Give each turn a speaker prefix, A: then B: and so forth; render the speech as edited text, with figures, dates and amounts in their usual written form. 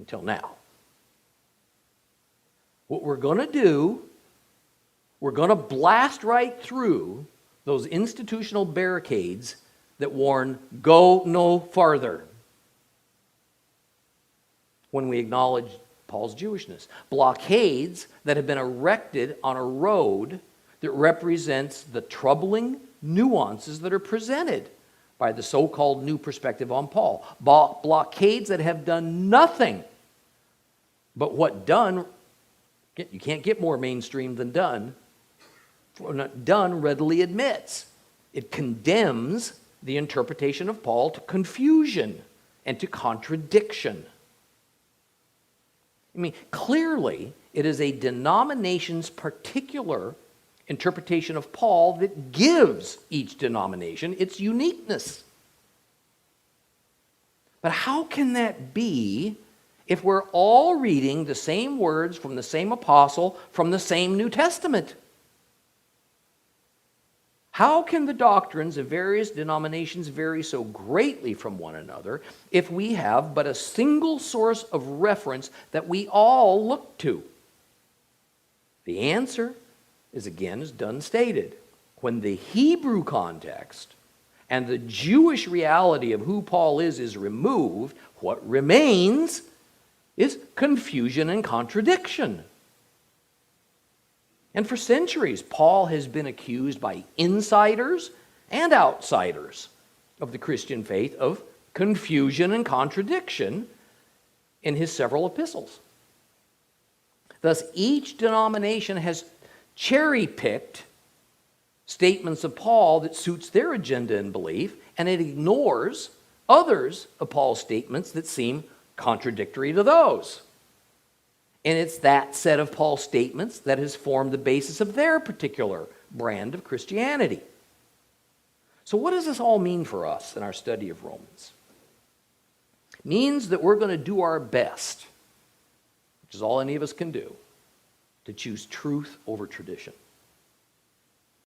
A: until now. What we're going to do, we're going to blast right through those institutional barricades that warn, go no farther, when we acknowledge Paul's Jewishness. Blockades that have been erected on a road that represents the troubling nuances that are presented by the so-called new perspective on Paul. Blockades that have done nothing but what done, you can't get more mainstream than done. What done readily admits. It condemns the interpretation of Paul to confusion and to contradiction. I mean, clearly, it is a denomination's particular interpretation of Paul that gives each denomination its uniqueness. But how can that be if we're all reading the same words from the same apostle from the same New Testament? How can the doctrines of various denominations vary so greatly from one another if we have but a single source of reference that we all look to? The answer is, again, as Dunn stated, when the Hebrew context and the Jewish reality of who Paul is removed, what remains is confusion and contradiction. And for centuries, Paul has been accused by insiders and outsiders of the Christian faith of confusion and contradiction in his several epistles. Thus, each denomination has cherry-picked statements of Paul that suits their agenda and belief, and it ignores others of Paul's statements that seem contradictory to those. And it's that set of Paul's statements that has formed the basis of their particular brand of Christianity. So what does this all mean for us in our study of Romans? It means that we're going to do our best, which is all any of us can do, to choose truth over tradition.